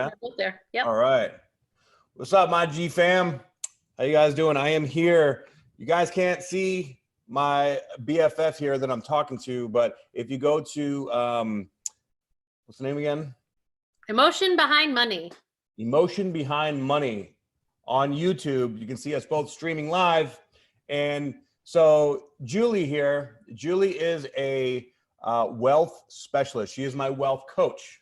They're both there. Yep. All right. What's up, my G fam? How you guys doing? I am here. You guys can't see my BFF here that I'm talking to, but if you go to, what's the name again? Emotion Behind Money. Emotion Behind Money on YouTube. You can see us both streaming live. And so Julie here, Julie is a wealth specialist. She is my wealth coach.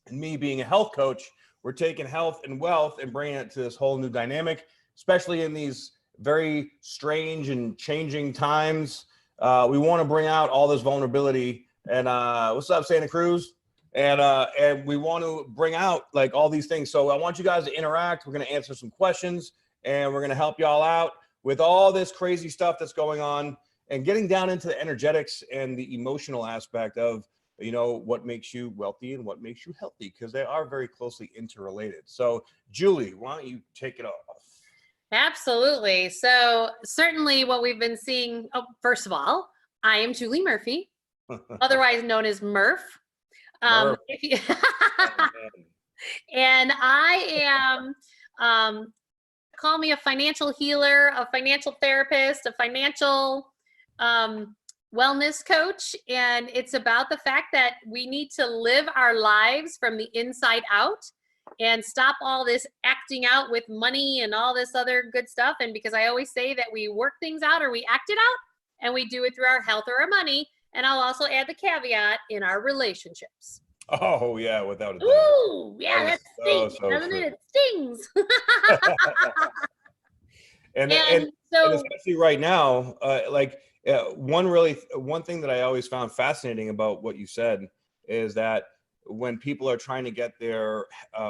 And me being a health coach, we're taking health and wealth and bringing it to this whole new dynamic, especially in these very strange and changing times. We want to bring out all this vulnerability. And what's up, Santa Cruz? And we want to bring out like all these things. So I want you guys to interact. We're going to answer some questions and we're going to help y'all out with all this crazy stuff that's going on and getting down into the energetics and the emotional aspect of, you know, what makes you wealthy and what makes you healthy, because they are very closely interrelated. So Julie, why don't you take it off? Absolutely. So certainly what we've been seeing, first of all, I am Julie Murphy, otherwise known as Murph. And I am, call me a financial healer, a financial therapist, a financial wellness coach. And it's about the fact that we need to live our lives from the inside out and stop all this acting out with money and all this other good stuff. And because I always say that we work things out or we act it out, and we do it through our health or our money. And I'll also add the caveat in our relationships. Oh yeah, without a doubt. Ooh, yeah, that stings, doesn't it? It stings. and especially right now, one thing that I always found fascinating about what you said is that when people are trying to get their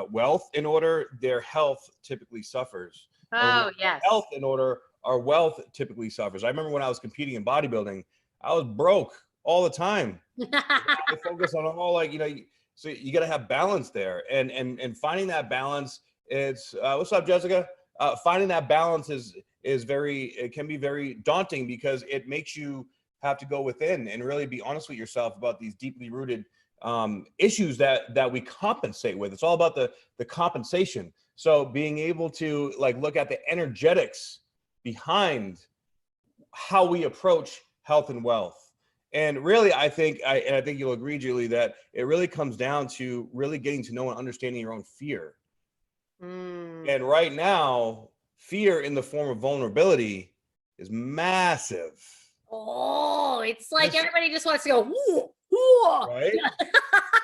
wealth in order, their health typically suffers. Oh, yes. Health in order, our wealth typically suffers. I remember when I was competing in bodybuilding, I was broke all the time. I focus on all, like, you know, so you got to have balance there, and finding that balance. It's what's up, Jessica? Finding that balance it can be very daunting, because it makes you have to go within and really be honest with yourself about these deeply rooted issues that we compensate with. It's all about the compensation. So being able to like look at the energetics behind how we approach health and wealth. And really, I think you'll agree, Julie, that it really comes down to really getting to know and understanding your own fear. And right now, fear in the form of vulnerability is massive. Oh, it's like everybody just wants to go, woo, woo. Right?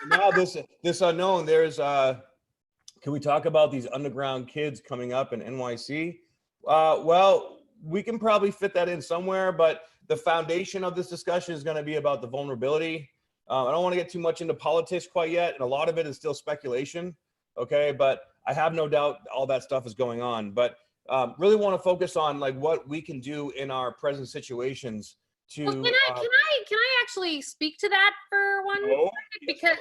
Now this unknown, there's, can we talk about these underground kids coming up in NYC? Well, we can probably fit that in somewhere, but the foundation of this discussion is going to be about the vulnerability. I don't want to get too much into politics quite yet, and a lot of it is still speculation, okay? But I have no doubt all that stuff is going on. But really want to focus on like what we can do in our present situations to. Well, can I actually speak to that for one second? Because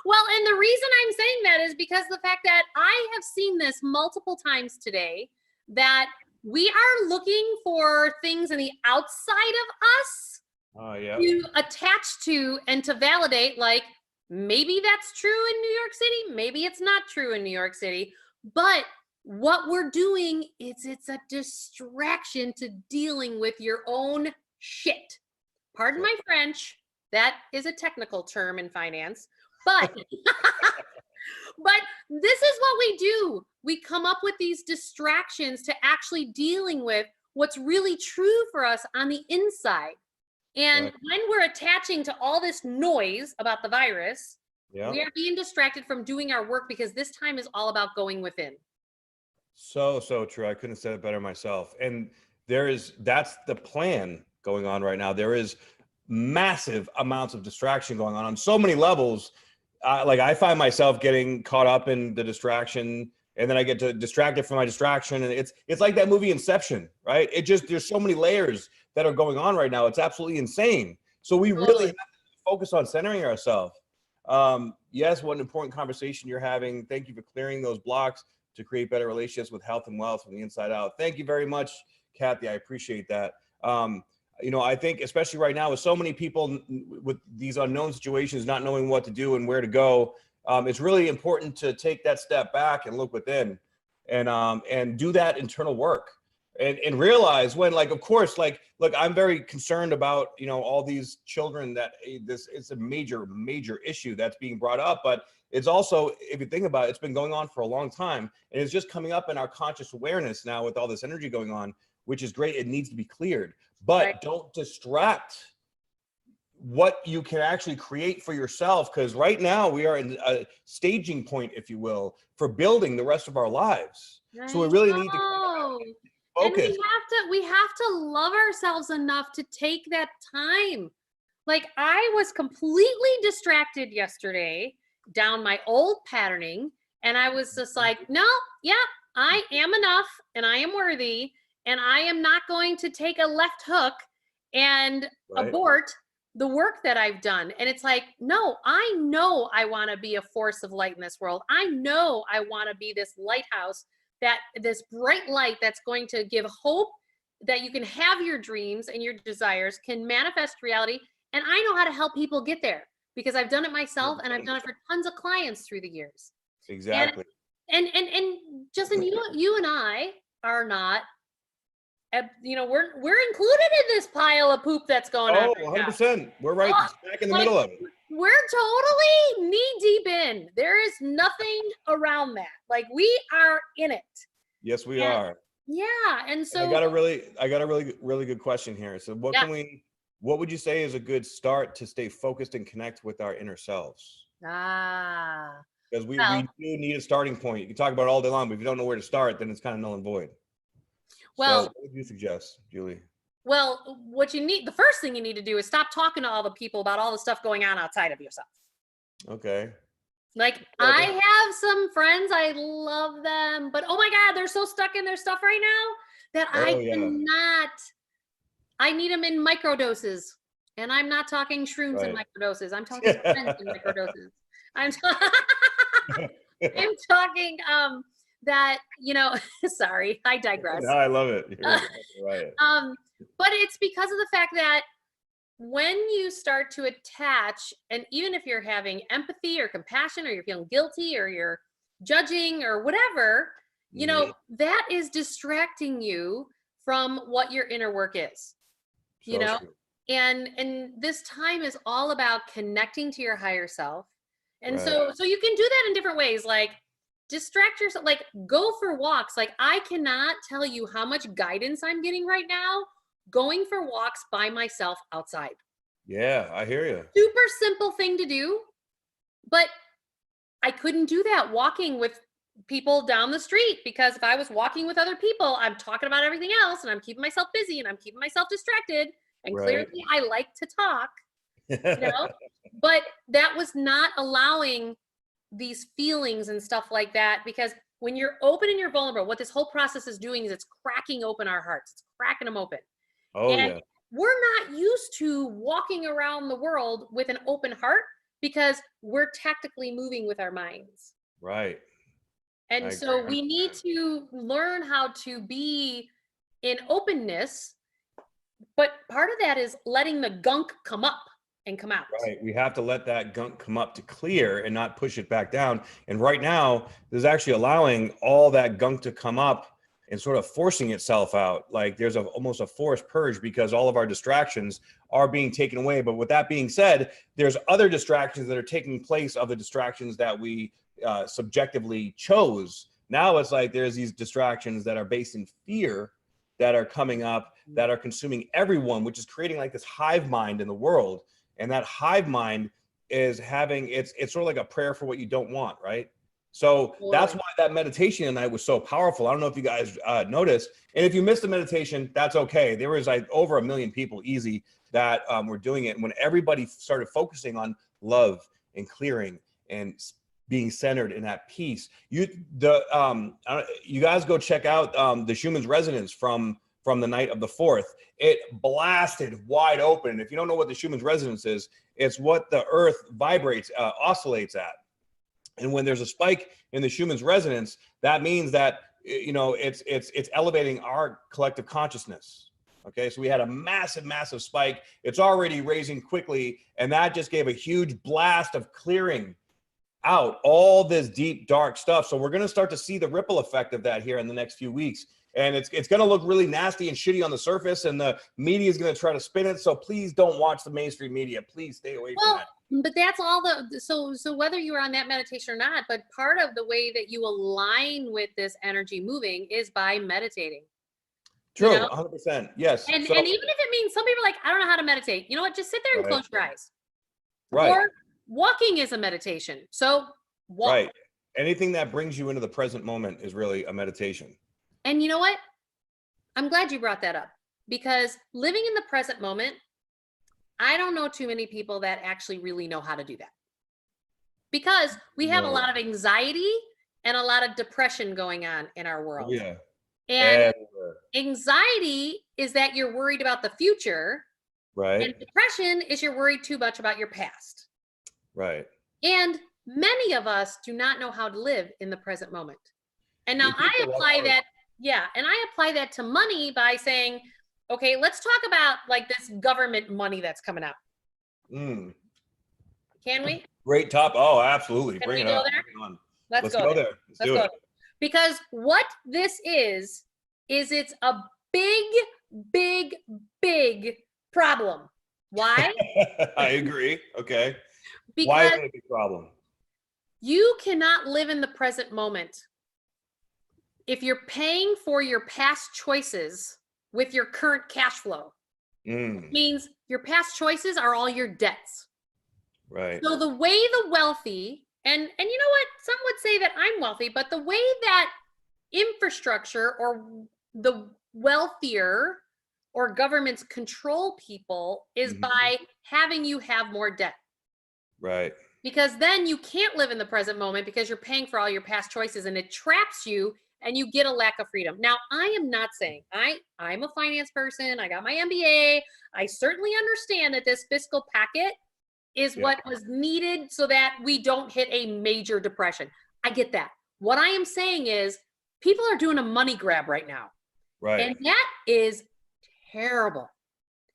well, and the reason I'm saying that is because the fact that I have seen this multiple times today, that we are looking for things in the outside of us to attach to and to validate, like maybe that's true in New York City, maybe it's not true in New York City, but what we're doing is it's a distraction to dealing with your own shit. Pardon my French, that is a technical term in finance, but but this is what we do. We come up with these distractions to actually dealing with what's really true for us on the inside. And when we're attaching to all this noise about the virus, we are being distracted from doing our work, because this time is all about going within. So true. I couldn't have said it better myself. And that's the plan going on right now. There is massive amounts of distraction going on so many levels. Like I find myself getting caught up in the distraction, and then I get distracted from my distraction. And it's like that movie Inception, right? There's so many layers that are going on right now. It's absolutely insane. So we really have to focus on centering ourselves. Yes, what an important conversation you're having. Thank you for clearing those blocks to create better relationships with health and wealth from the inside out. Thank you very much, Kathy. I appreciate that. you know, I think especially right now with so many people with these unknown situations, not knowing what to do and where to go, it's really important to take that step back and look within and do that internal work and realize when, like, of course, like, look, I'm very concerned about, you know, all these children that it's a major issue that's being brought up, but it's also, if you think about it, it's been going on for a long time and it's just coming up in our conscious awareness now with all this energy going on, which is great. It needs to be cleared, but Right. don't distract what you can actually create for yourself. Because right now we are in a staging point, if you will, for building the rest of our lives. So we really need to focus. And we have to love ourselves enough to take that time. Like, I was completely distracted yesterday down my old patterning, and I was just like, no, yeah, I am enough and I am worthy, and I am not going to take a left hook and abort the work that I've done. And it's like, no, I know I want to be a force of light in this world. I know I want to be this lighthouse, that this bright light that's going to give hope that you can have your dreams and your desires can manifest reality. And I know how to help people get there because I've done it myself and I've done it for tons of clients through the years. Exactly. And Justin, you and I are not, you know, we're included in this pile of poop that's going on. Oh, 100%. We're right back in the middle of it. We're totally knee deep in. There is nothing around that. Like, we are in it. Yes, we are. Yeah. And so I got a really good question here. So what would you say is a good start to stay focused and connect with our inner selves? Because we do need a starting point. You can talk about it all day long, but if you don't know where to start, then it's kind of null and void. Well, so what would you suggest, Julie? Well, the first thing you need to do is stop talking to all the people about all the stuff going on outside of yourself. Okay. Like, I have some friends, I love them, but oh my God, they're so stuck in their stuff right now that I cannot. I need them in microdoses. And I'm not talking shrooms in microdoses. I'm talking friends in microdoses. I'm talking that, you know, sorry, I digress. No, I love it. Right. But it's because of the fact that when you start to attach, and even if you're having empathy or compassion, or you're feeling guilty, or you're judging or whatever, you know, that is distracting you from what your inner work is, you know? And this time is all about connecting to your higher self. And so you can do that in different ways, like distract yourself, like go for walks. Like, I cannot tell you how much guidance I'm getting right now going for walks by myself outside. Yeah, I hear you. Super simple thing to do, but I couldn't do that walking with people down the street, because if I was walking with other people, I'm talking about everything else and I'm keeping myself busy and I'm keeping myself distracted. And clearly I like to talk, you know, but that was not allowing these feelings and stuff like that, because when you're open and you're vulnerable, what this whole process is doing is it's cracking open our hearts. It's cracking them open. And we're not used to walking around the world with an open heart because we're tactically moving with our minds. Right. And so we need to learn how to be in openness, but part of that is letting the gunk come up and come out. Right. We have to let that gunk come up to clear and not push it back down. And right now, there's actually allowing all that gunk to come up and sort of forcing itself out. Like, there's almost a forced purge because all of our distractions are being taken away. But with that being said, there's other distractions that are taking place of the distractions that we subjectively chose. Now it's like there's these distractions that are based in fear that are coming up, that are consuming everyone, which is creating like this hive mind in the world. And that hive mind is having, it's sort of like a prayer for what you don't want, right? So that's why that meditation tonight was so powerful. I don't know if you guys noticed. And if you missed the meditation, that's okay. There was like over 1 million people easy that were doing it. And when everybody started focusing on love and clearing and being centered in that peace, you guys go check out the Schuman's resonance from the night of the 4th. It blasted wide open. If you don't know what the Schuman's resonance is, it's what the earth vibrates, oscillates at. And when there's a spike in the Schuman's resonance, that means that, you know, it's elevating our collective consciousness. Okay, so we had a massive, massive spike. It's already raising quickly, and that just gave a huge blast of clearing out all this deep, dark stuff. So we're going to start to see the ripple effect of that here in the next few weeks. And it's going to look really nasty and shitty on the surface, and the media is going to try to spin it. So please don't watch the mainstream media. Please stay away from that. But that's all so whether you were on that meditation or not, but part of the way that you align with this energy moving is by meditating. True, you know? 100%. Yes. And even if it means, some people are like, I don't know how to meditate. You know what? Just sit there and close your eyes. Right. Or walking is a meditation. So walk. Right. Anything that brings you into the present moment is really a meditation. And you know what? I'm glad you brought that up, because living in the present moment, I don't know too many people that actually really know how to do that, because we have a lot of anxiety and a lot of depression going on in our world. Yeah. And anxiety is that you're worried about the future. Right. And depression is you're worried too much about your past. Right. And many of us do not know how to live in the present moment. And now I apply that. Yeah. And I apply that to money by saying, okay, let's talk about like this government money that's coming out. Can we? Great top. Oh, absolutely. Can Bring we it go up. there? Bring it on. Let's go there. Let's do it. Because what this is it's a big, big, big problem. Why? I agree. Okay. Because why is it a big problem? You cannot live in the present moment if you're paying for your past choices with your current cash flow. Means your past choices are all your debts. Right. So the way the wealthy, and you know what, some would say that I'm wealthy, but the way that infrastructure or the wealthier or governments control people is by having you have more debt. Right. Because then you can't live in the present moment because you're paying for all your past choices, and it traps you and you get a lack of freedom. Now, I am not saying, I'm a finance person. I got my MBA. I certainly understand that this fiscal packet is what was needed so that we don't hit a major depression. I get that. What I am saying is people are doing a money grab right now. Right. And that is terrible.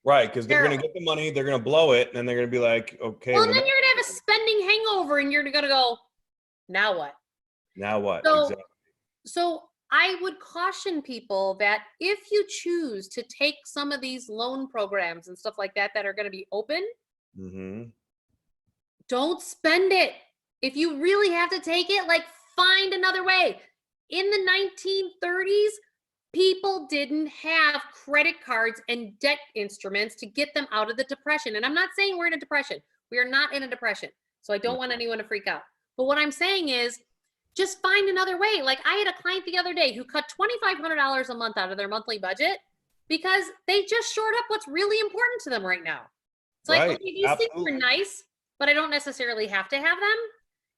Right, because they're going to get the money, they're going to blow it, and then they're going to be like, okay. Well, and then you're going to have a spending hangover, and you're going to go, now what? Now what? So, exactly. So I would caution people that if you choose to take some of these loan programs and stuff like that that are going to be open, don't spend it. If you really have to take it, like, find another way. In the 1930s, people didn't have credit cards and debt instruments to get them out of the depression. And I'm not saying we're in a depression. We are not in a depression. So I don't want anyone to freak out. But what I'm saying is just find another way. Like, I had a client the other day who cut $2,500 a month out of their monthly budget because they just shored up what's really important to them right now. It's like, okay, these things are nice, but I don't necessarily have to have them.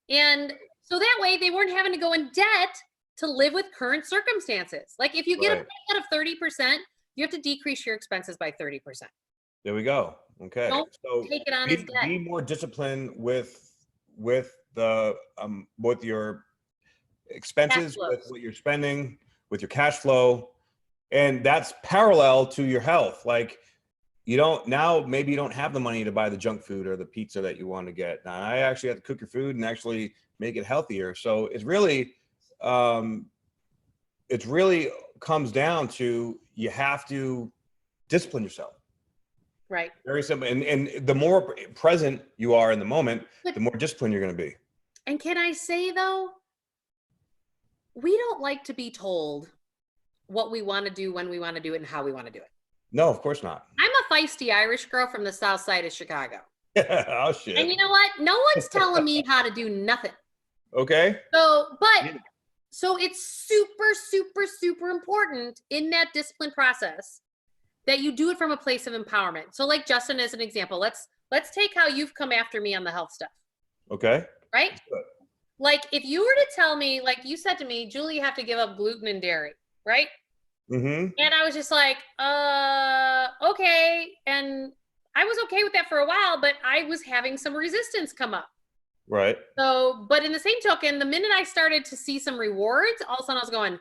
And so that way they weren't having to go in debt to live with current circumstances. Like, if you get a pay cut of 30%, you have to decrease your expenses by 30%. There we go. Okay. Don't take it on as debt. Be more disciplined with the with your expenses, with what you're spending, with your cash flow, and that's parallel to your health. Like, maybe you don't have the money to buy the junk food or the pizza that you want to get. Now, I actually have to cook your food and actually make it healthier. So it's really comes down to, you have to discipline yourself. Right. Very simple. And the more present you are in the moment, the more disciplined you're going to be. And can I say, though, we don't like to be told what we want to do, when we want to do it, and how we want to do it. No, of course not. I'm a feisty Irish girl from the south side of Chicago. Oh, shit. And you know what? No one's telling me how to do nothing. Okay. So it's super, super, super important in that discipline process that you do it from a place of empowerment. So, like, Justin, as an example, let's take how you've come after me on the health stuff. Okay. Right? Like, if you were to tell me, like you said to me, Julie, you have to give up gluten and dairy, right? And I was just like, okay. And I was okay with that for a while, but I was having some resistance come up. Right. So, but in the same token, the minute I started to see some rewards, all of a sudden I was going,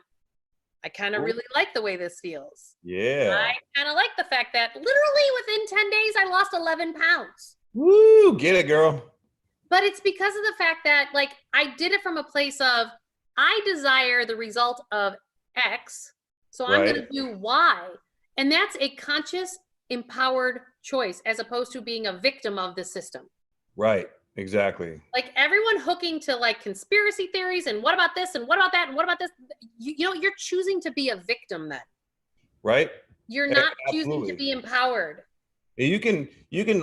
I kind of really like the way this feels. Yeah. I kind of like the fact that literally within 10 days, I lost 11 pounds. Woo, get it, girl. But it's because of the fact that, like, I did it from a place of, I desire the result of X, so I'm going to do Y. And that's a conscious, empowered choice, as opposed to being a victim of the system. Right, exactly. Like, everyone hooking to, like, conspiracy theories and what about this and what about that and what about this? You know, you're choosing to be a victim then. Right? You're not choosing to be empowered. You can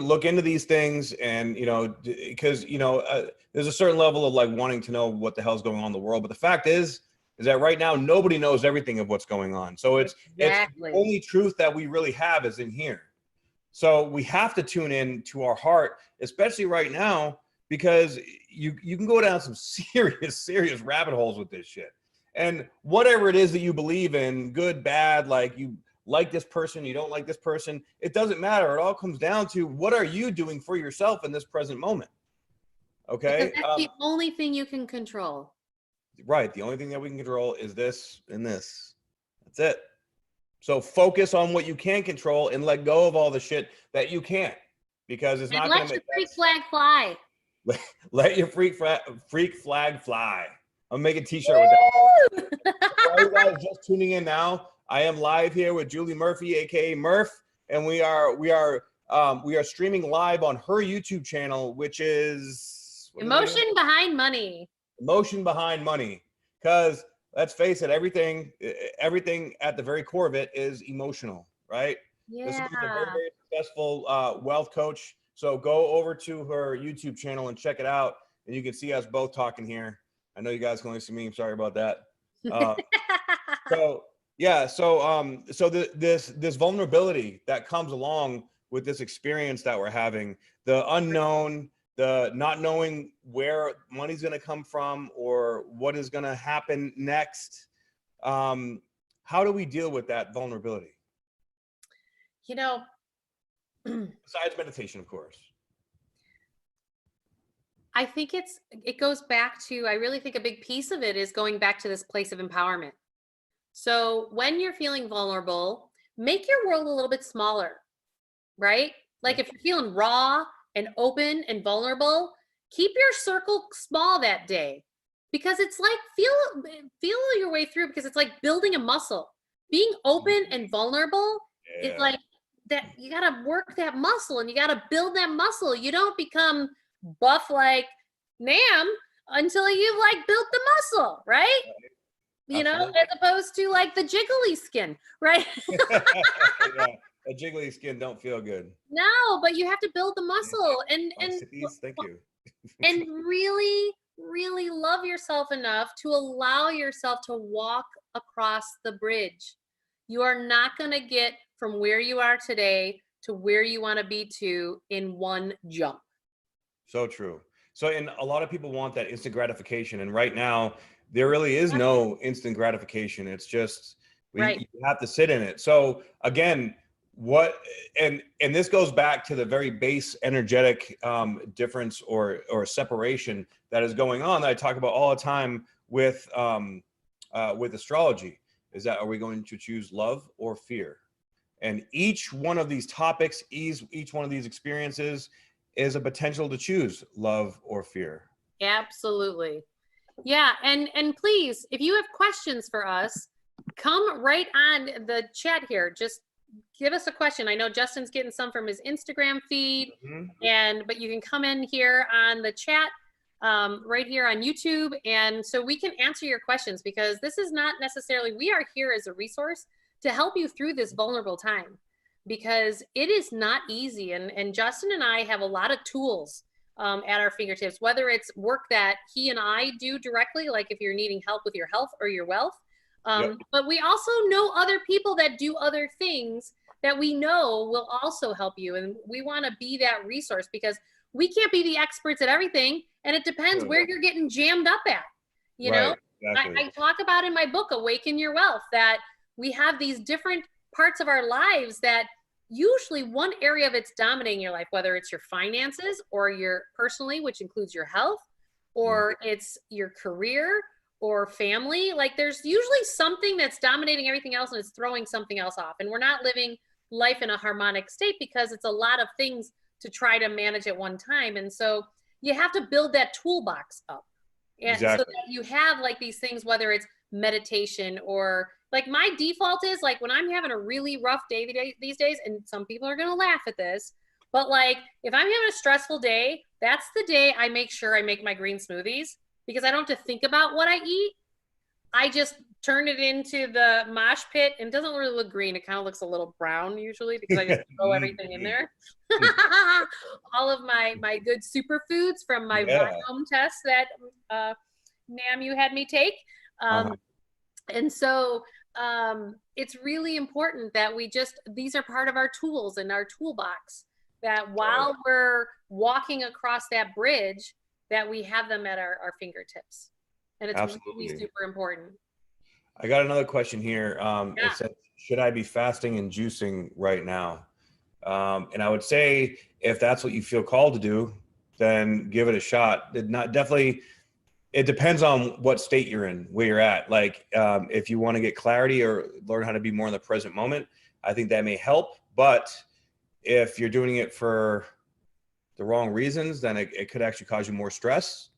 look into these things, and because there's a certain level of like wanting to know what the hell's going on in the world, but the fact is that right now nobody knows everything of what's going on. So it's the only truth that we really have is in here. So we have to tune in to our heart, especially right now, because you can go down some serious rabbit holes with this shit. And whatever it is that you believe in, good, bad, like you like this person, you don't like this person, it doesn't matter. It all comes down to what are you doing for yourself in this present moment? Okay. Because that's the only thing you can control. Right. The only thing that we can control is this and this. That's it. So focus on what you can control and let go of all the shit that you can't, because it's not going to make let your freak flag fly. Let your freak flag fly. I'll make a t-shirt with that. For you guys just tuning in now, I am live here with Julie Murphy, aka Murph, and we are streaming live on her YouTube channel, which is Emotion Behind Money. Emotion Behind Money. Because let's face it, everything at the very core of it is emotional, right? Yeah. This is a very, very successful wealth coach. So go over to her YouTube channel and check it out, and you can see us both talking here. I know you guys can only see me. I'm sorry about that. So this vulnerability that comes along with this experience that we're having, the unknown, the not knowing where money's going to come from or what is going to happen next. How do we deal with that vulnerability? Besides meditation, of course. I think it goes back to, I really think a big piece of it is going back to this place of empowerment. So when you're feeling vulnerable, make your world a little bit smaller, right? Like if you're feeling raw and open and vulnerable, keep your circle small that day, because it's like feel your way through, because it's like building a muscle. Being open and vulnerable is like that. You got to work that muscle and you got to build that muscle. You don't become buff like Nam until you've like built the muscle, right? You know, as opposed to like the jiggly skin, right? A jiggly skin don't feel good. No, but you have to build the muscle and thank you. And really love yourself enough to allow yourself to walk across the bridge. You are not going to get from where you are today to where you want to be to in one jump. So true. So, and a lot of people want that instant gratification. And right now, there really is no instant gratification. It's just, you have to sit in it. So again, and this goes back to the very base energetic difference or separation that is going on that I talk about all the time with astrology, is that, are we going to choose love or fear? And each one of these topics, each one of these experiences is a potential to choose love or fear. Absolutely. Yeah. And please, if you have questions for us, come right on the chat here. Just give us a question. I know Justin's getting some from his Instagram feed, but you can come in here on the chat right here on YouTube. And so we can answer your questions, because this is not necessarily, we are here as a resource to help you through this vulnerable time, because it is not easy. And Justin and I have a lot of tools at our fingertips, whether it's work that he and I do directly, like if you're needing help with your health or your wealth. But we also know other people that do other things that we know will also help you. And we want to be that resource, because we can't be the experts at everything. And it depends where you're getting jammed up at, you know. Exactly. I talk about in my book, Awaken Your Wealth, that we have these different parts of our lives that usually one area of it's dominating your life, whether it's your finances or your personally, which includes your health, or it's your career, or family, like there's usually something that's dominating everything else and it's throwing something else off. And we're not living life in a harmonic state because it's a lot of things to try to manage at one time. And so you have to build that toolbox up. And Exactly. so that you have like these things, whether it's meditation or like my default is like when I'm having a really rough day these days, and some people are going to laugh at this, but like if I'm having a stressful day, that's the day I make sure I make my green smoothies because I don't have to think about what I eat. I just turn it into the mosh pit, and it doesn't really look green. It kind of looks a little brown usually because I just throw everything in there. All of my good superfoods from my Viome test that Nam, you had me take. And so it's really important that we just, these are part of our tools in our toolbox, that while we're walking across that bridge, that we have them at our fingertips. And it's really super important. I got another question here. It said, should I be fasting and juicing right now? And I would say, if that's what you feel called to do, then give it a shot. It depends on what state you're in, where you're at. Like, if you want to get clarity or learn how to be more in the present moment, I think that may help. But if you're doing it for the wrong reasons, then it could actually cause you more stress.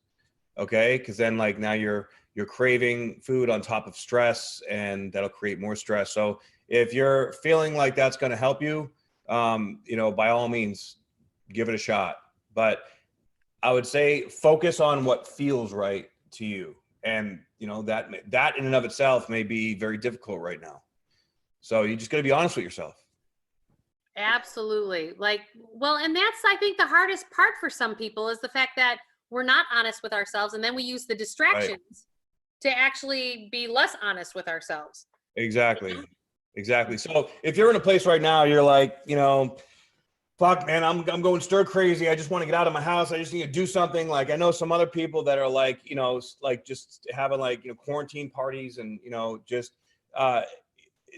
Okay. Cause then like now you're craving food on top of stress, and that'll create more stress. So if you're feeling like that's going to help you, by all means, give it a shot. But I would say focus on what feels right to you. And, that in and of itself may be very difficult right now. So you just got to be honest with yourself. Absolutely. And that's, I think, the hardest part for some people is the fact that we're not honest with ourselves. And then we use the distractions to actually be less honest with ourselves. Exactly. So if you're in a place right now, you're like, fuck, man, I'm going stir crazy. I just want to get out of my house. I just need to do something. Like, I know some other people that are like, like just having like, quarantine parties and,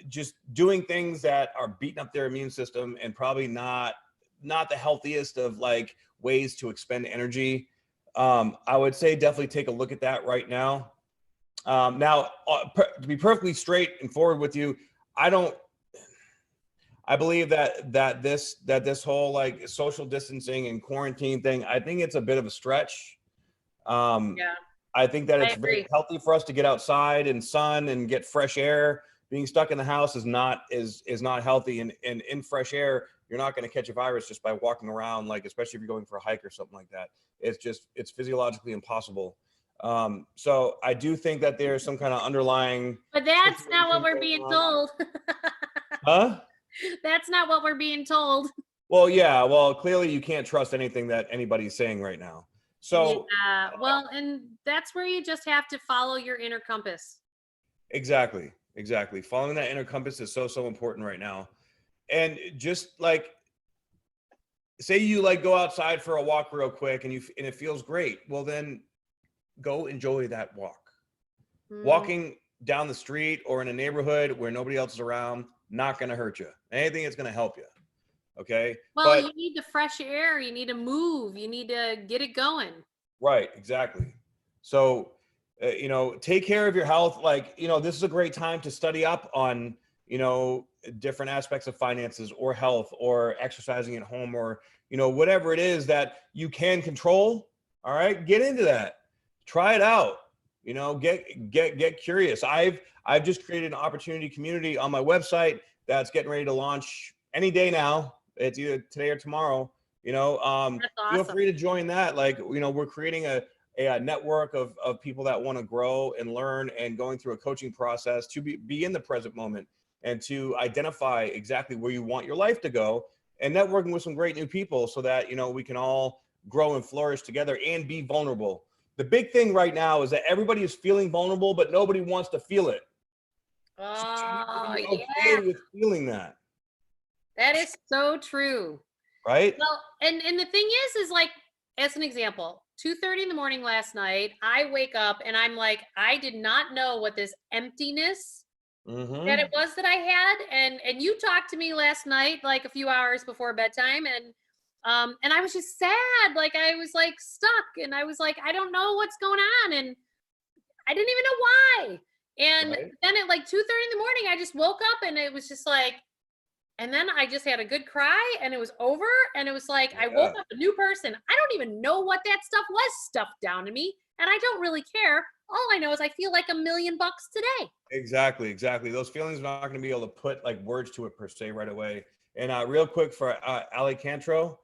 just doing things that are beating up their immune system, and probably not the healthiest of like ways to expend energy. I would say definitely take a look at that right now. Now, to be perfectly straight and forward with you, I believe that this whole like social distancing and quarantine thing, I think it's a bit of a stretch. I think that it's very healthy for us to get outside and sun and get fresh air. Being stuck in the house is not healthy. And in fresh air, you're not going to catch a virus just by walking around, like, especially if you're going for a hike or something like that. It's physiologically impossible. So I do think that there's some kind of underlying. But that's not what we're being told. Huh? That's not what we're being told. Well, yeah. Well, clearly you can't trust anything that anybody's saying right now. So and that's where you just have to follow your inner compass. Exactly. Following that inner compass is so important right now. And just like, say you like go outside for a walk real quick and it feels great. Well, then go enjoy that walk. Walking down the street or in a neighborhood where nobody else is around, not going to hurt you. Anything that's going to help you. Okay. Well, you need the fresh air. You need to move. You need to get it going. Right. Exactly. So, take care of your health. Like, this is a great time to study up on, different aspects of finances or health or exercising at home or, whatever it is that you can control. All right. Get into that. Try it out. Get curious. I've just created an opportunity community on my website that's getting ready to launch any day now. It's either today or tomorrow. That's awesome. Feel free to join that. Like, we're creating a network of people that want to grow and learn, and going through a coaching process to be in the present moment and to identify exactly where you want your life to go, and networking with some great new people so that, we can all grow and flourish together and be vulnerable. The big thing right now is that everybody is feeling vulnerable, but nobody wants to feel it. Oh, so okay with feeling that. That is so true. Right? Well, and the thing is like, as an example, 2:30 in the morning last night, I wake up and I'm like, I did not know what this emptiness that it was that I had. And you talked to me last night, like a few hours before bedtime. And I was just sad. Like, I was like stuck, and I was like, I don't know what's going on. And I didn't even know why. And Right. then at like 2:30 in the morning, I just woke up and it was just like, and then I just had a good cry and it was over. And it was like, I woke Yeah. up a new person. I don't even know what that stuff was stuffed down to me. And I don't really care. All I know is I feel like $1 million today. Exactly, exactly. Those feelings are not going to be able to put like words to it per se right away. And real quick for 𝘰𝐾𝐿,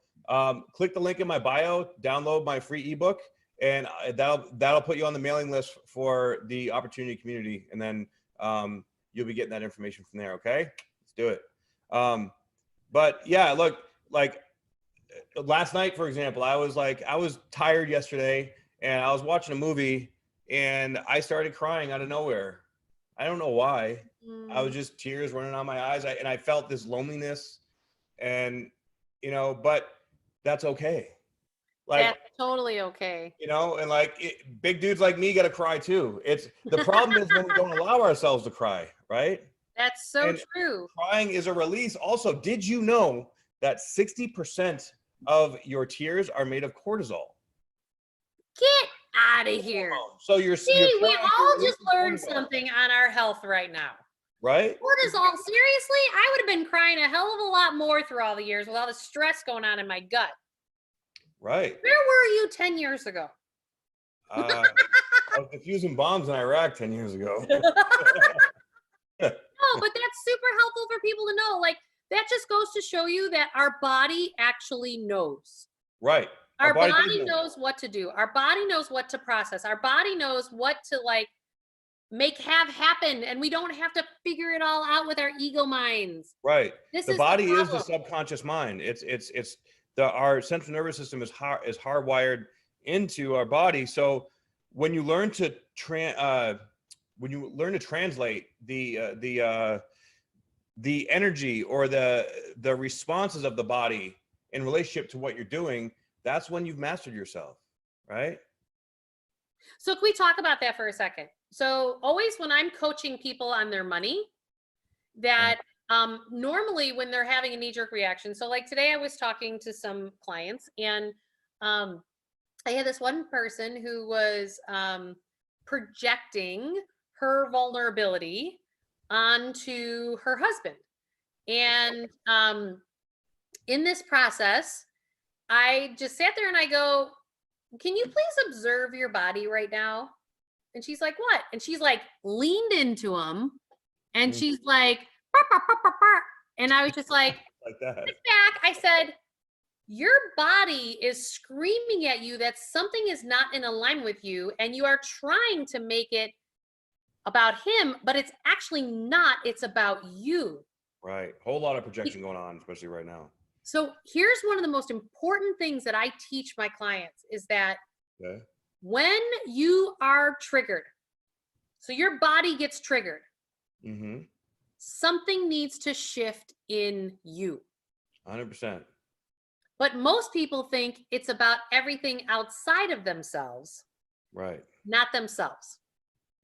click the link in my bio, download my free ebook, and that'll put you on the mailing list for the opportunity community, and then you'll be getting that information from there. Okay, let's do it. But yeah, look, like last night, for example, I was tired yesterday, and I was watching a movie, and I started crying out of nowhere. I don't know why. I was just tears running down my eyes. And I felt this loneliness, and, you know, but that's okay. Like, That's totally okay. you know, and like big dudes like me got to cry too. It's the problem is when we don't allow ourselves to cry, right? That's so And true. crying is a release. Also, did you know that 60% of your tears are made of cortisol? Get out of here. So you're See, we crying, all you're just releasing learned cortisol, something on our health right now. right? Cortisol, seriously? I would have been crying a hell of a lot more through all the years with all the stress going on in my gut. Right. Where were you 10 years ago? I was defusing bombs in Iraq 10 years ago. No, but that's super helpful for people to know. Like, that just goes to show you that our body actually knows. Right. Our body body does know. knows what to do. Our body knows what to process. Our body knows what to like have happen, and we don't have to figure it all out with our ego minds. Right. This The is body the is the problem. subconscious mind. Our central nervous system is hardwired into our body. So when you learn to translate the energy or the responses of the body in relationship to what you're doing, that's when you've mastered yourself, right? So can we talk about that for a second? So always when I'm coaching people on their money, that normally when they're having a knee-jerk reaction, so like today I was talking to some clients, and I had this one person who was projecting her vulnerability onto her husband. And in this process, I just sat there and I go, can you please observe your body right now? And she's like, what? And she's like leaned into him, and she's like, "Bah, bah, bah, bah, bah." And I was just like that. Sit back. I said, your body is screaming at you that something is not in alignment with you, and you are trying to make it about him, but it's actually not. It's about you. Right. Whole lot of projection going on, especially right now. So here's one of the most important things that I teach my clients is that when you are triggered, so your body gets triggered, something needs to shift in you. 100%. But most people think it's about everything outside of themselves, Right. not themselves.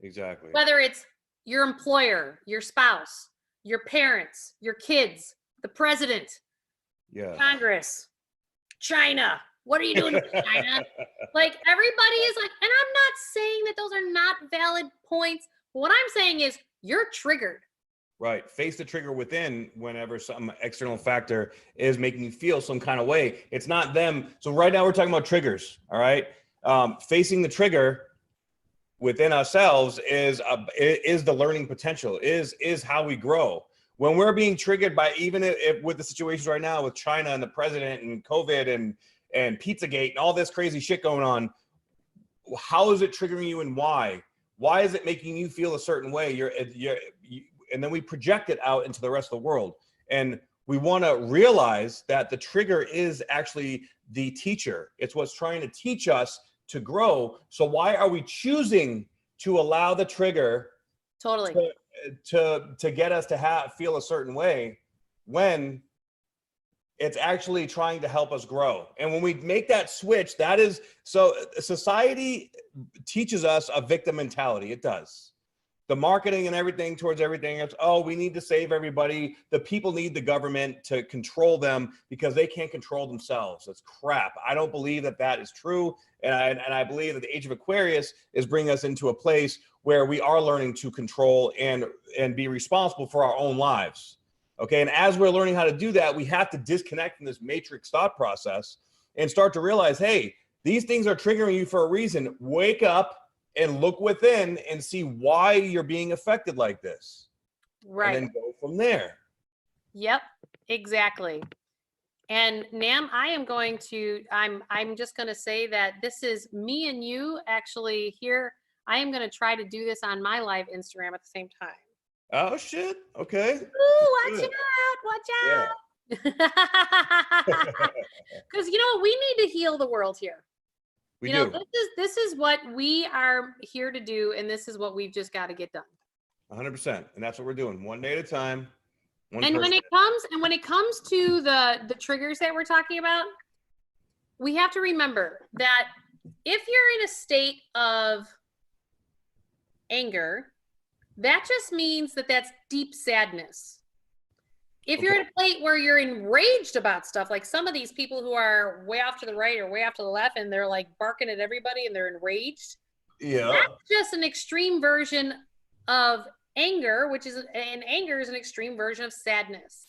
Exactly. Whether it's your employer, your spouse, your parents, your kids, the president, Congress, China. What are you doing with China? Like, everybody is like, and I'm not saying that those are not valid points. But what I'm saying is you're triggered. Right. Face the trigger within whenever some external factor is making you feel some kind of way. It's not them. So right now we're talking about triggers. All right. Facing the trigger within ourselves is the learning potential, is how we grow. When we're being triggered by, even if with the situations right now with China and the president and COVID and Pizzagate and all this crazy shit going on, how is it triggering you and why? Why is it making you feel a certain way? And then we project it out into the rest of the world. And we want to realize that the trigger is actually the teacher. It's what's trying to teach us to grow. So why are we choosing to allow the trigger to get us to feel a certain way when it's actually trying to help us grow? And when we make that switch, that is, so society teaches us a victim mentality. It does. the marketing and everything towards everything. It's, oh, we need to save everybody. The people need the government to control them because they can't control themselves. That's crap. I don't believe that that is true. And I believe that the age of Aquarius is bringing us into a place where we are learning to control and be responsible for our own lives. Okay. And as we're learning how to do that, we have to disconnect from this matrix thought process and start to realize, hey, these things are triggering you for a reason. Wake up and look within and see why you're being affected like this. Right. And then go from there. Yep, exactly. And Nam, I'm just going to say that this is me and you actually here. I am going to try to do this on my live Instagram at the same time. Oh shit. Okay. Ooh, watch out. Because we need to heal the world here. We do. This is what we are here to do, and this is what we've just got to get done. 100%, and that's what we're doing, one day at a time. And when it comes to the triggers that we're talking about, we have to remember that if you're in a state of anger, that just means that that's deep sadness. If you're at a place where you're enraged about stuff, like some of these people who are way off to the right or way off to the left, and they're like barking at everybody and they're enraged. Yeah. That's just an extreme version of anger, anger is an extreme version of sadness.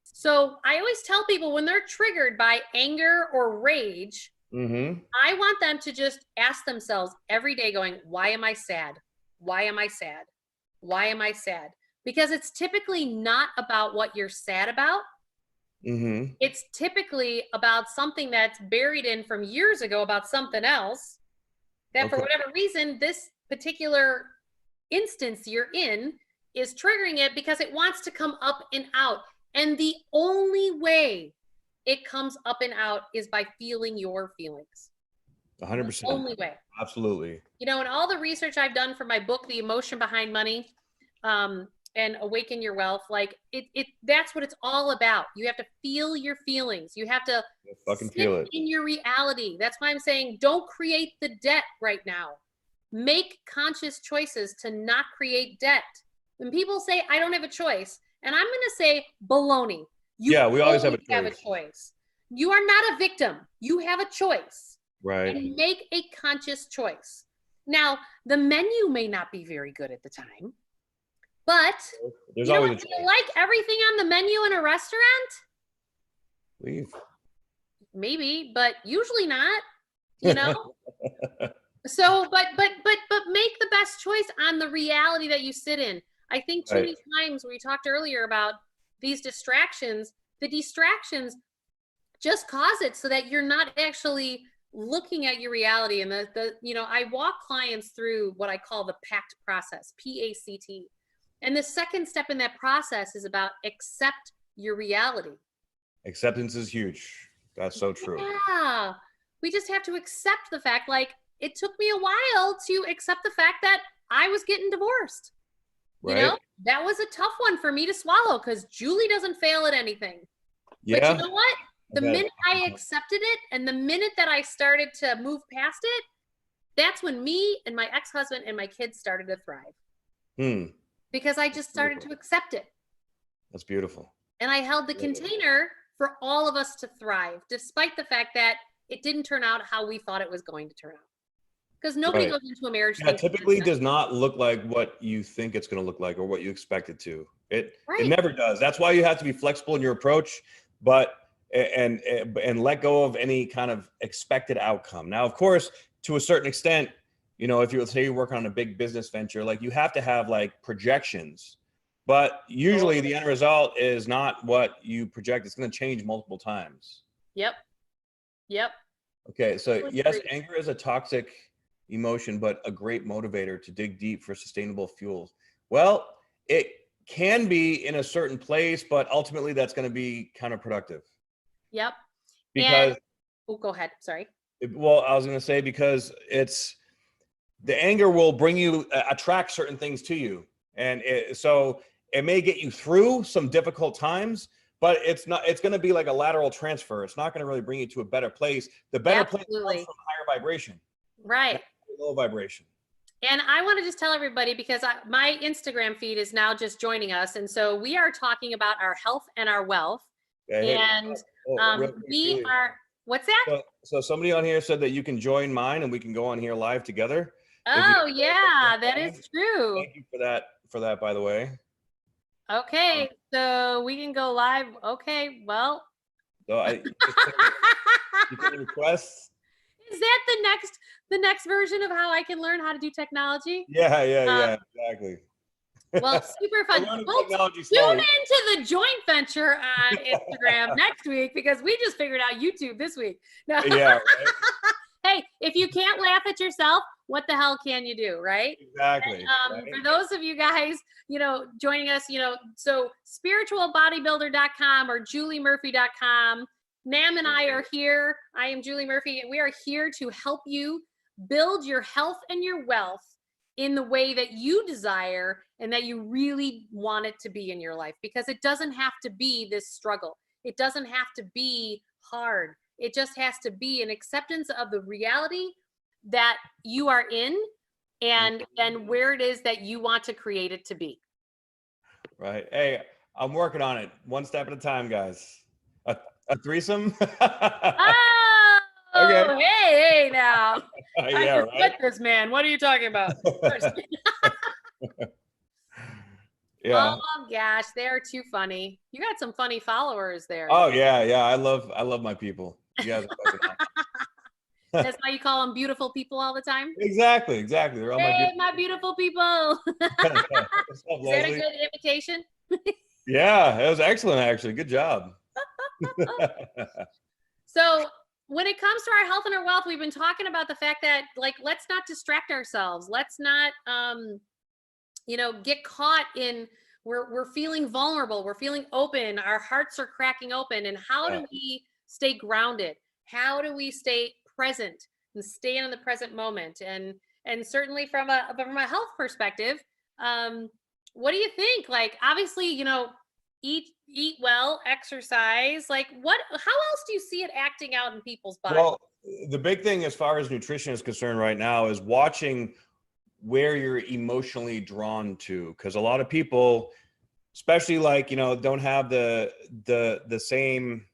So I always tell people when they're triggered by anger or rage, I want them to just ask themselves every day going, why am I sad? Why am I sad? Why am I sad? Because it's typically not about what you're sad about. It's typically about something that's buried in from years ago about something else that for whatever reason, this particular instance you're in is triggering it because it wants to come up and out. And the only way it comes up and out is by feeling your feelings. 100%. The only way. Absolutely. In all the research I've done for my book, The Emotion Behind Money, and Awaken Your Wealth, like that's what it's all about. You have to feel your feelings. You have to feel it in your reality. That's why I'm saying don't create the debt right now. Make conscious choices to not create debt. When people say I don't have a choice, and I'm going to say baloney. We always have a choice. You are not a victim. You have a choice. Right. And make a conscious choice. Now, the menu may not be very good at the time. But there's always a choice. You like everything on the menu in a restaurant? Leave. Maybe, but usually not. So, but make the best choice on the reality that you sit in. I think too many times we talked earlier about these distractions. The distractions just cause it so that you're not actually looking at your reality. And I walk clients through what I call the PACT process, PACT. And the second step in that process is about accept your reality. Acceptance is huge. That's so true. Yeah. We just have to accept the fact, like, it took me a while to accept the fact that I was getting divorced. Right. That was a tough one for me to swallow because Julie doesn't fail at anything. Yeah. But you know what? The minute I accepted it and the minute that I started to move past it, that's when me and my ex-husband and my kids started to thrive. Because I just started to accept it. That's beautiful. And I held the container for all of us to thrive, despite the fact that it didn't turn out how we thought it was going to turn out. Because nobody goes into a marriage. Yeah, typically does not look like what you think it's going to look like or what you expect it to. It never does. That's why you have to be flexible in your approach, and let go of any kind of expected outcome. Now, of course, to a certain extent, if you say you're working on a big business venture, like you have to have like projections, but usually the end result is not what you project. It's going to change multiple times. Yep. Okay. So yes, anger is a toxic emotion, but a great motivator to dig deep for sustainable fuels. Well, it can be in a certain place, but ultimately that's going to be counterproductive. Yep. Because go ahead. Sorry. Well, I was going to say, because the anger will bring you, attract certain things to you. And so it may get you through some difficult times, but it's going to be like a lateral transfer. It's not going to really bring you to a better place. The better place comes from higher vibration. Right. Low vibration. And I want to just tell everybody, because my Instagram feed is now just joining us. And so we are talking about our health and our wealth. And we are, what's that? So somebody on here said that you can join mine and we can go on here live together. Oh yeah, that is true. Thank you for that, by the way. Okay, so we can go live. Okay, well. So you can request. Is that the next version of how I can learn how to do technology? Yeah, exactly. Well, super fun. We'll tune into the joint venture on Instagram next week, because we just figured out YouTube this week. No. Yeah, right? Hey, if you can't laugh at yourself, what the hell can you do, right? Exactly. And, for those of you guys, joining us, so spiritualbodybuilder.com or juliemurphy.com. Nam and I are here. I am Julie Murphy, and we are here to help you build your health and your wealth in the way that you desire and that you really want it to be in your life, because it doesn't have to be this struggle. It doesn't have to be hard. It just has to be an acceptance of the reality that you are in and where it is that you want to create it to be. Right. Hey, I'm working on it one step at a time, guys. A threesome? Oh, okay. Hey now. I just met this man. What are you talking about? Yeah. Oh gosh, they're too funny. You got some funny followers there. Oh yeah. I love my people. You guys are fucking awesome. That's why you call them beautiful people all the time? Exactly. They're all my beautiful people. Is that a good invitation? Yeah, it was excellent, actually. Good job. So when it comes to our health and our wealth, we've been talking about the fact that, like, let's not distract ourselves. Let's not, get caught in, we're feeling vulnerable. We're feeling open. Our hearts are cracking open. And how do we stay grounded? How do we stay present and stay in the present moment? And certainly from a health perspective, what do you think? Like, obviously, eat well, exercise. Like, how else do you see it acting out in people's bodies? Well, the big thing as far as nutrition is concerned right now is watching where you're emotionally drawn to, because a lot of people, especially don't have the same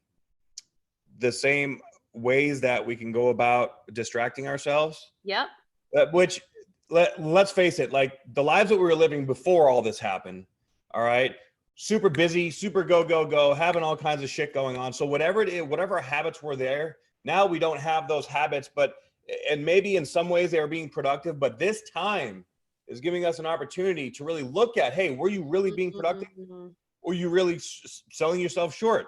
ways that we can go about distracting ourselves. Yep. Which let's face it, like the lives that we were living before all this happened, all right, super busy, super go, having all kinds of shit going on. So whatever it is, whatever habits were there, now we don't have those habits, and maybe in some ways they are being productive, but this time is giving us an opportunity to really look at, hey, were you really being productive? Or you really selling yourself short?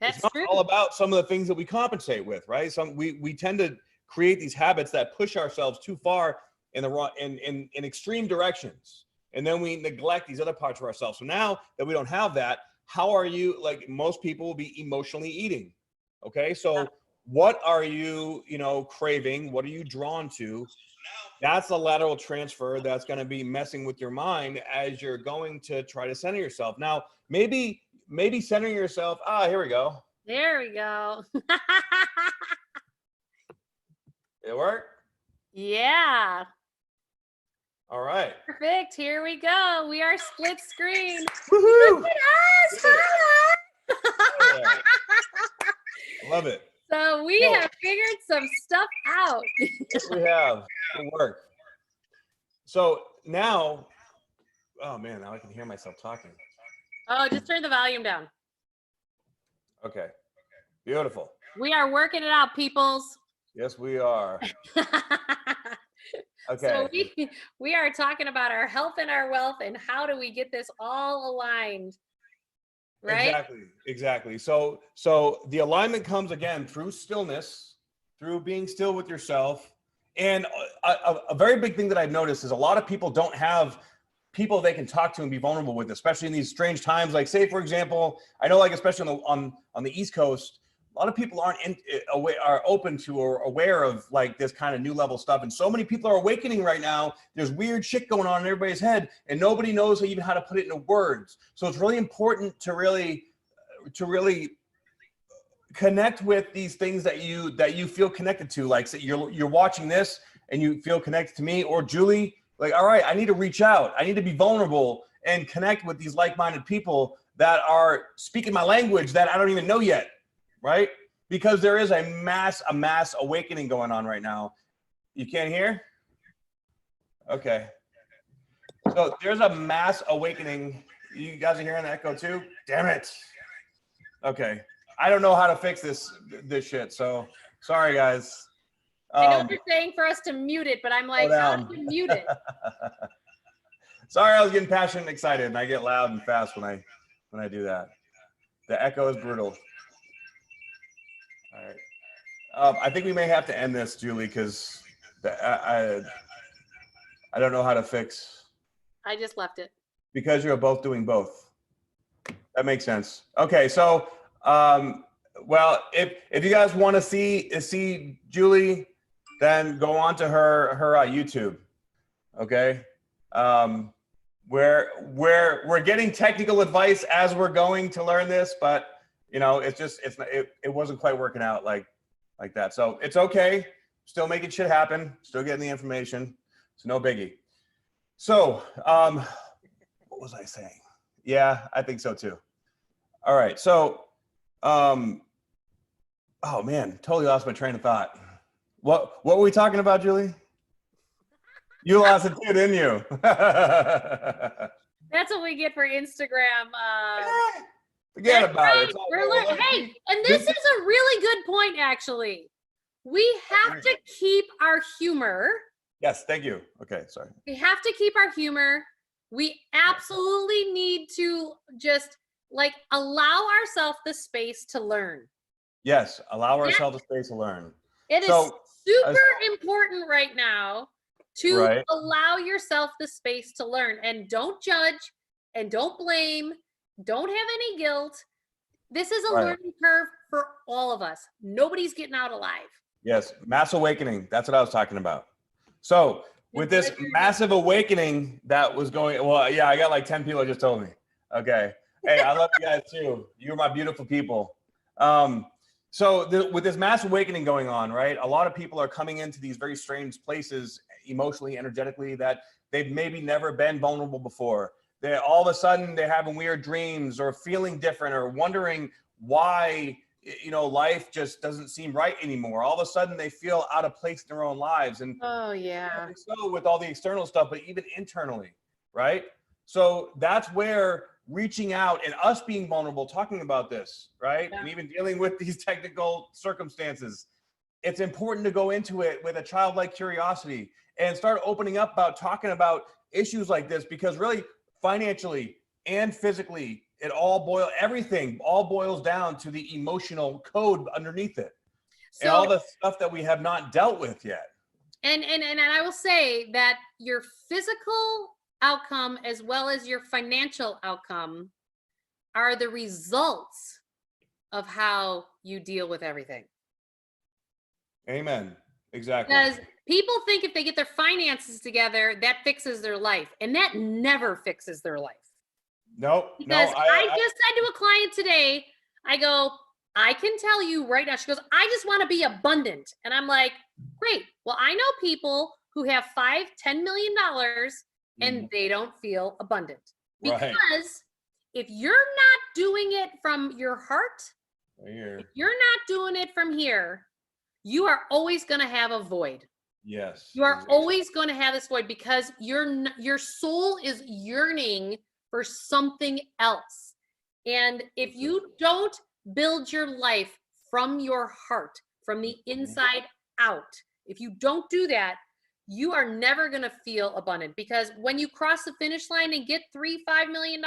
That's it's not true. all about some of the things that we compensate with, right? We tend to create these habits that push ourselves too far in the wrong, in extreme directions. And then we neglect these other parts of ourselves. So now that we don't have that, how are you, like most people will be emotionally eating. Okay. So what are you, craving? What are you drawn to? That's a lateral transfer that's going to be messing with your mind as you're going to try to center yourself. Now, maybe centering yourself. Here we go. There we go. It worked? Yeah. All right. Perfect. Here we go. We are split screen. Woohoo! Look at us. Oh, yeah. Love it. So we have figured some stuff out. Yes, we have. Good work. So now, oh man, now I can hear myself talking. Oh, just turn the volume down. Okay. Beautiful. We are working it out, peoples. Yes, we are. Okay. So we are talking about our health and our wealth and how do we get this all aligned, right? Exactly. So the alignment comes again through stillness, through being still with yourself. And a very big thing that I've noticed is a lot of people don't have people they can talk to and be vulnerable with, especially in these strange times. Like, say, for example, I know, like, especially on the East Coast, a lot of people are open to or aware of like this kind of new level stuff. And so many people are awakening right now. There's weird shit going on in everybody's head and nobody knows even how to put it into words. So it's really important to really connect with these things that you feel connected to. Like, so you're watching this and you feel connected to me or Julie, like, all right, I need to reach out. I need to be vulnerable and connect with these like-minded people that are speaking my language that I don't even know yet, right? Because there is a mass awakening going on right now. You can't hear? Okay. So there's a mass awakening. You guys are hearing the echo too? Damn it. Okay. I don't know how to fix this shit, so sorry guys. I know you're saying for us to mute it, but I'm like, how do you mute it? Sorry, I was getting passionate and excited, and I get loud and fast when I do that. The echo is brutal. All right. I think we may have to end this, Julie, because I don't know how to fix. I just left it. Because you're both doing both. That makes sense. Okay, so well, if you guys want to see Julie, then go on to her YouTube. Okay. We're getting technical advice as we're going to learn this, but you know, it wasn't quite working out like that. So it's okay. Still making shit happen. Still getting the information. It's no biggie. So what was I saying? Yeah, I think so too. All right. So oh man, totally lost my train of thought. What were we talking about, Julie? You lost it too, didn't you? That's what we get for Instagram. Forget about it. Hey, and this is a really good point, actually. We have to keep our humor. Yes, thank you. Okay, sorry. We have to keep our humor. We absolutely need to just like allow ourselves the space to learn. Yes, allow ourselves the space to learn. It is super important right now to allow yourself the space to learn, and don't judge and don't blame. Don't have any guilt. This is a learning curve for all of us. Nobody's getting out alive. Yes, mass awakening. That's what I was talking about. So with this massive awakening that was going, well, yeah, I got like 10 people just told me. Okay. Hey, I love you guys too. You're my beautiful people. So with this mass awakening going on, right? A lot of people are coming into these very strange places emotionally, energetically, that they've maybe never been vulnerable before. They all of a sudden they're having weird dreams or feeling different or wondering why, you know, life just doesn't seem right anymore. All of a sudden they feel out of place in their own lives. And so with all the external stuff, but even internally, right? So that's where reaching out and us being vulnerable, talking about this, right? And even dealing with these technical circumstances, it's important to go into it with a childlike curiosity and start opening up about talking about issues like this, because really financially and physically, everything all boils down to the emotional code underneath it. So, and all the stuff that we have not dealt with yet. And I will say that your physical outcome as well as your financial outcome are the results of how you deal with everything. Amen. Exactly. Because people think if they get their finances together, that fixes their life, and that never fixes their life. Nope. Because I just said to a client today, I go, I can tell you right now. She goes, I just want to be abundant. And I'm like, great. Well, I know people who have $5-10 million and they don't feel abundant. Because if you're not doing it from your heart, if you're not doing it from here, you are always going to have a void. Yes. You are always going to have this void because your soul is yearning for something else. And if you don't build your life from your heart, from the inside out, if you don't do that, you are never going to feel abundant, because when you cross the finish line and get $3-5 million,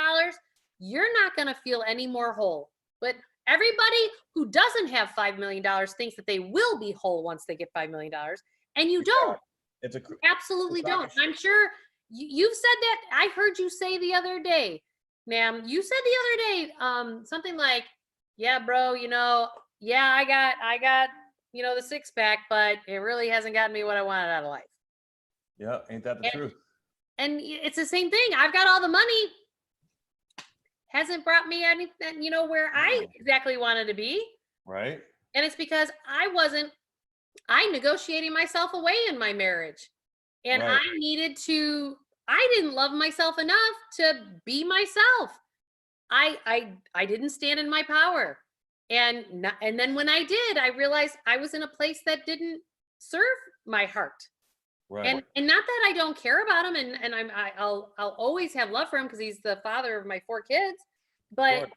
you're not going to feel any more whole. But everybody who doesn't have $5 million thinks that they will be whole once they get $5 million, and you don't. You absolutely don't. I'm sure you've said that. I heard you say the other day, ma'am, you said the other day, something like, yeah, bro, you know, yeah, I got, you know, the six pack, but it really hasn't gotten me what I wanted out of life. Yeah, ain't that the truth? And it's the same thing. I've got all the money. Hasn't brought me anything, you know, where I exactly wanted to be. Right. And it's because I wasn't I negotiated myself away in my marriage. And Right. I didn't love myself enough to be myself. I didn't stand in my power. And then when I did, I realized I was in a place that didn't serve my heart. Right. And not that I don't care about him, and I'll always have love for him because he's the father of my 4 kids. But Sure.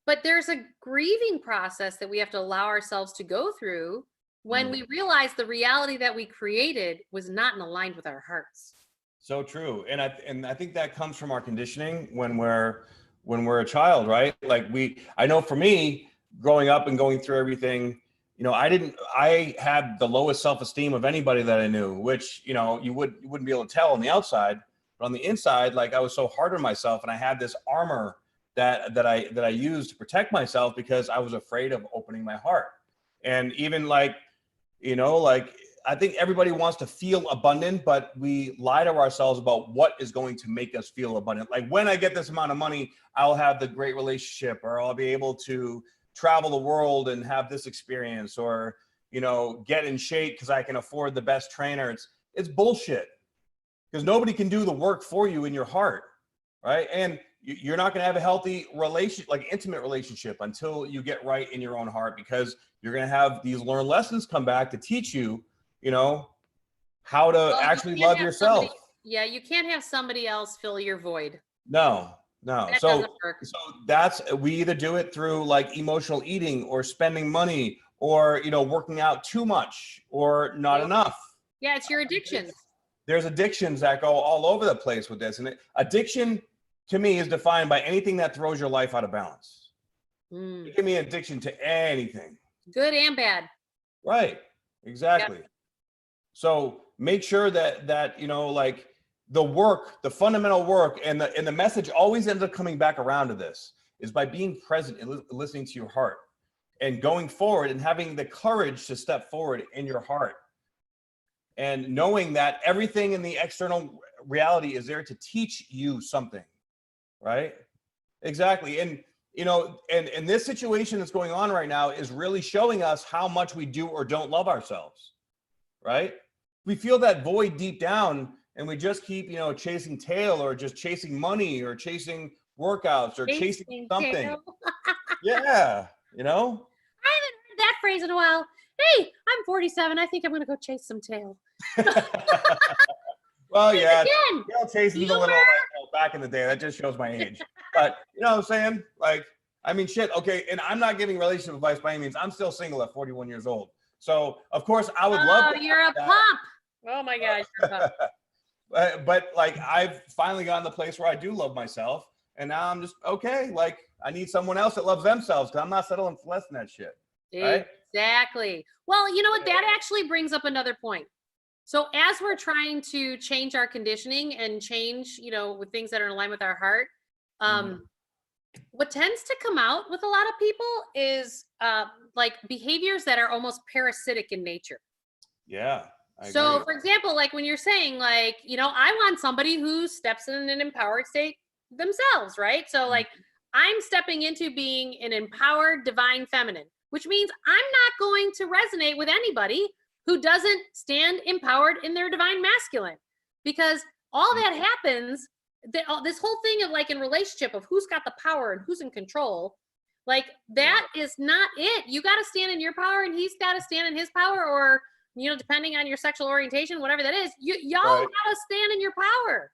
but there's a grieving process that we have to allow ourselves to go through when Mm. we realize the reality that we created was not in aligned with our hearts. So true. And I think that comes from our conditioning when we're a child, right? Like I know for me, growing up and going through everything, I had the lowest self-esteem of anybody that I knew, which, you wouldn't be able to tell on the outside, but on the inside, like I was so hard on myself, and I had this armor that I used to protect myself because I was afraid of opening my heart. And even like I think everybody wants to feel abundant, but we lie to ourselves about what is going to make us feel abundant. Like, when I get this amount of money, I'll have the great relationship, or I'll be able to travel the world and have this experience, or, get in shape because I can afford the best trainer. It's bullshit, because nobody can do the work for you in your heart, right? And you're not going to have a healthy intimate relationship until you get right in your own heart, because you're going to have these learned lessons come back to teach you, how to Well, actually love yourself. Yeah, you can't have somebody else fill your void. No. That So doesn't work. we either do it through like emotional eating, or spending money, or, working out too much or not enough. Yeah, it's your addictions. There's addictions that go all over the place with this. And addiction to me is defined by anything that throws your life out of balance. It can be an addiction to anything. Good and bad. Right. Exactly. Yep. So make sure that like the work, the fundamental work, and the message always ends up coming back around to this, is by being present and listening to your heart, and going forward and having the courage to step forward in your heart, and knowing that everything in the external reality is there to teach you something, right? Exactly. And and this situation that's going on right now is really showing us how much we do or don't love ourselves, right? We feel that void deep down, and we just keep, chasing tail, or just chasing money, or chasing workouts, or chasing something. Yeah. I haven't heard that phrase in a while. Hey, I'm 47. I think I'm going to go chase some tail. Well, yeah, again, chasing a little back in the day. That just shows my age. But you know what I'm saying? Like, I mean, shit. Okay. And I'm not giving relationship advice by any means. I'm still single at 41 years old. So of course I would love to. You're a pump. Oh my gosh. You're a pump. But like, I've finally gotten to the place where I do love myself. And now I'm just, okay, like, I need someone else that loves themselves, because I'm not settling for less than that shit. Right? Exactly. Well, you know what? That actually brings up another point. So as we're trying to change our conditioning and change, with things that are in line with our heart, what tends to come out with a lot of people is like behaviors that are almost parasitic in nature. Yeah. So for example, like when you're saying like, I want somebody who steps in an empowered state themselves, right? So like, I'm stepping into being an empowered divine feminine, which means I'm not going to resonate with anybody who doesn't stand empowered in their divine masculine, because all that happens, this whole thing of like in relationship of who's got the power and who's in control, like that is not it. You got to stand in your power, and he's got to stand in his power, or depending on your sexual orientation, whatever that is, y'all got to stand in your power.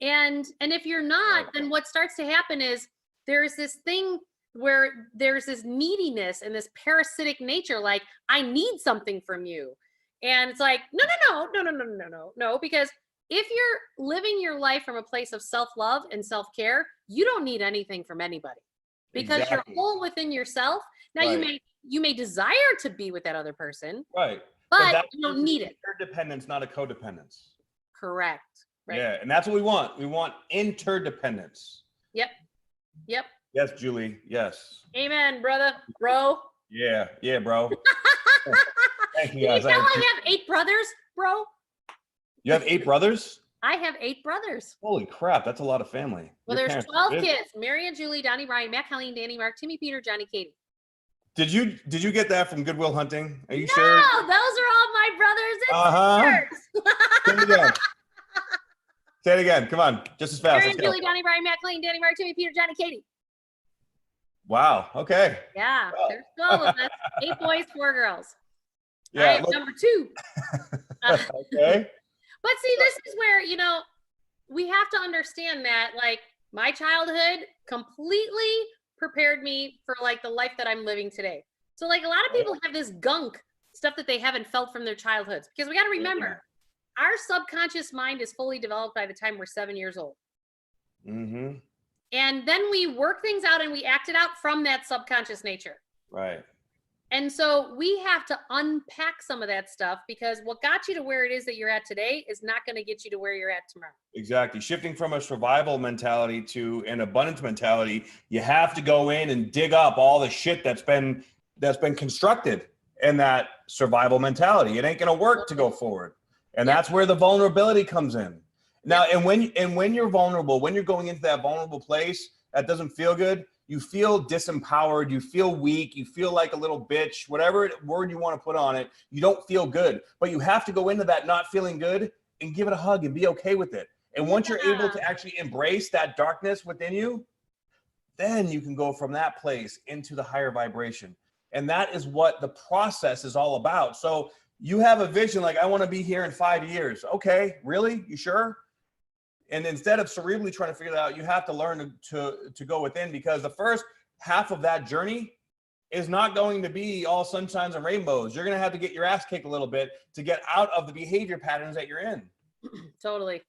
And if you're not, then what starts to happen is there's this thing where there's this neediness and this parasitic nature, like I need something from you. And it's like, no, because if you're living your life from a place of self-love and self-care, you don't need anything from anybody, because you're whole within yourself. Now you may desire to be with that other person, right? But you don't need it. Interdependence, not a codependence. Correct. Right. Yeah, and that's what we want. We want interdependence. Yep. Yes, Julie. Yes. Amen, bro. Yeah, bro. Thank you, guys. Can you tell I have 8 brothers, bro? You have 8 brothers? I have 8 brothers. Holy crap, that's a lot of family. Well, there's 12 kids. Mary and Julie, Donnie, Brian, Matt, Colleen, Danny, Mark, Timmy, Peter, Johnny, Katie. Did you get that from Goodwill Hunting? Are you No, sure? those are all my brothers and Uh-huh. sisters. Say it again. Say it again. Come on, just as fast. Aaron, Let's go. Julie, Donnie, Brian, Matt, Clayton, Danny, Mark, Timmy, Peter, Johnny, Katie. Wow. Okay. Yeah, Well. there's 12 of us. 8 boys, 4 girls. Yeah. I am Look. number 2. Okay. But see, this is where, you know, we have to understand that, like, my childhood completely prepared me for, like, the life that I'm living today. So, like, a lot of people have this gunk stuff that they haven't felt from their childhoods. Because we got to remember, our subconscious mind is fully developed by the time we're 7 years old. Mm-hmm. And then we work things out and we act it out from that subconscious nature. Right. And so we have to unpack some of that stuff, because what got you to where it is that you're at today is not going to get you to where you're at tomorrow. Exactly. Shifting from a survival mentality to an abundance mentality, you have to go in and dig up all the shit that's been constructed in that survival mentality. It ain't going to work to go forward. And that's where the vulnerability comes in. Now, and when you're vulnerable, when you're going into that vulnerable place that doesn't feel good, you feel disempowered, you feel weak, you feel like a little bitch, whatever word you want to put on it, you don't feel good. But you have to go into that not feeling good and give it a hug and be okay with it. And once you're able to actually embrace that darkness within you, then you can go from that place into the higher vibration. And that is what the process is all about. So you have a vision like, I want to be here in 5 years. Okay, really? You sure? And instead of cerebrally trying to figure it out, you have to learn to go within, because the first half of that journey is not going to be all sunshines and rainbows. You're going to have to get your ass kicked a little bit to get out of the behavior patterns that you're in. Totally.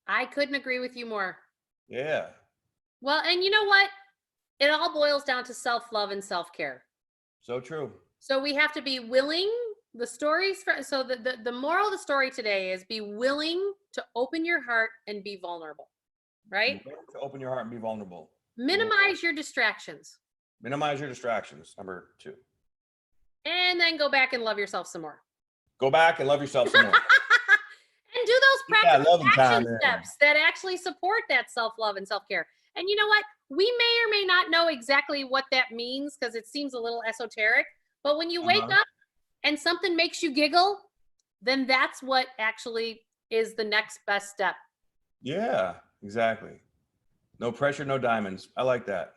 I couldn't agree with you more. Yeah. Well, and you know what? It all boils down to self-love and self-care. So true. So we have to be willing. The stories so the moral of the story today is be willing to open your heart and be vulnerable, right? To open your heart and be vulnerable. Minimize your distractions. Minimize your distractions, number 2. And then go back and love yourself some more. Go back and love yourself some more. And do those practical action steps that actually support that self-love and self-care. And you know what? We may or may not know exactly what that means, because it seems a little esoteric. But when you wake up and something makes you giggle, then that's what actually is the next best step. Yeah, exactly. No pressure, no diamonds. I like that.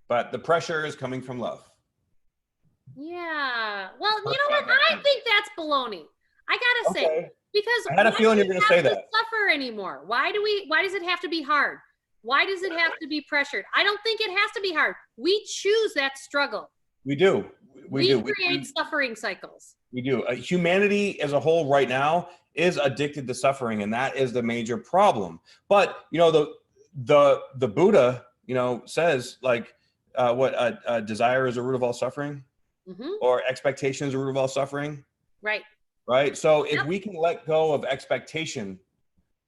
But the pressure is coming from love. Yeah. Well, you know what? I think that's baloney. I gotta say, because I had a feeling you were going to say that. Suffer anymore? Why does it have to be hard? Why does it have to be pressured? I don't think it has to be hard. We choose that struggle. We do. We create suffering cycles. We do. Humanity as a whole right now is addicted to suffering, and that is the major problem. But you know, the Buddha, you know, says like desire is the root of all suffering, or expectation is the root of all suffering. Right. Right. So if we can let go of expectation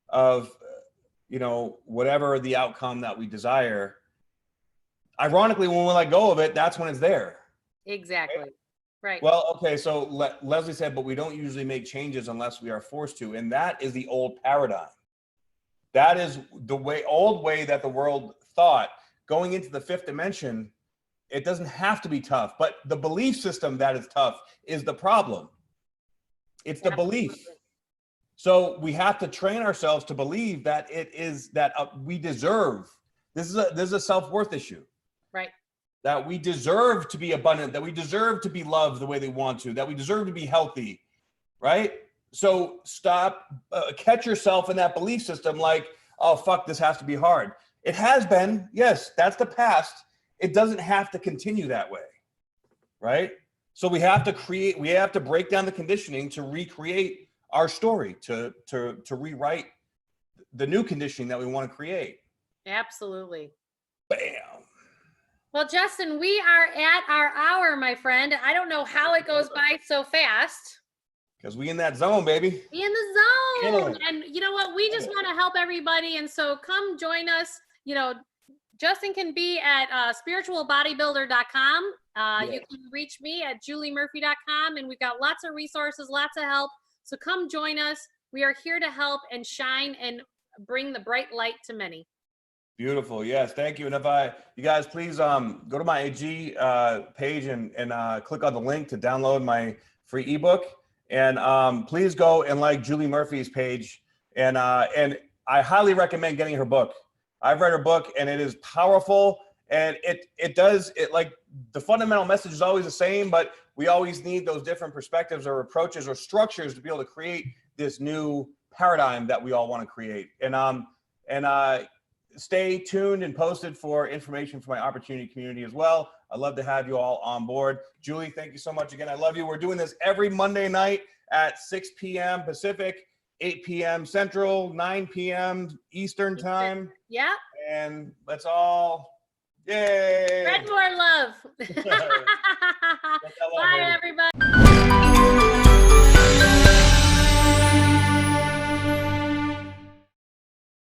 of you know, whatever the outcome that we desire, ironically, when we let go of it, that's when it's there. Exactly. Right. Well, okay. So Leslie said, but we don't usually make changes unless we are forced to. And that is the old paradigm. That is the old way that the world thought. Going into the 5th dimension, it doesn't have to be tough, but the belief system that is tough is the problem. It's the belief. So we have to train ourselves to believe that it is that we deserve. This is a self-worth issue. Right. That we deserve to be abundant, that we deserve to be loved the way they want to, that we deserve to be healthy, right? So stop, catch yourself in that belief system like, oh, fuck, this has to be hard. It has been, yes, that's the past. It doesn't have to continue that way, right? So we have to break down the conditioning to recreate our story, to rewrite the new conditioning that we want to create. Absolutely. Bam. Well, Justin, we are at our hour, my friend. I don't know how it goes by so fast. Because we in that zone, baby. We in the zone. Yeah. And you know what? We just want to help everybody. And so come join us. You know, Justin can be at spiritualbodybuilder.com. You can reach me at juliemurphy.com. And we've got lots of resources, lots of help. So come join us. We are here to help and shine and bring the bright light to many. Beautiful. Yes. Thank you. And if you guys please go to my AG page and click on the link to download my free ebook. And please go and like Julie Murphy's page. And I highly recommend getting her book. I've read her book and it is powerful. And it like the fundamental message is always the same, but we always need those different perspectives or approaches or structures to be able to create this new paradigm that we all want to create. And stay tuned and posted for information for my opportunity community as well. I'd love to have you all on board. Julie, thank you so much again. I love you. We're doing this every Monday night at 6 p.m. Pacific, 8 p.m. Central, 9 p.m. Eastern time. Yeah. And let's all, yay. Spread more love.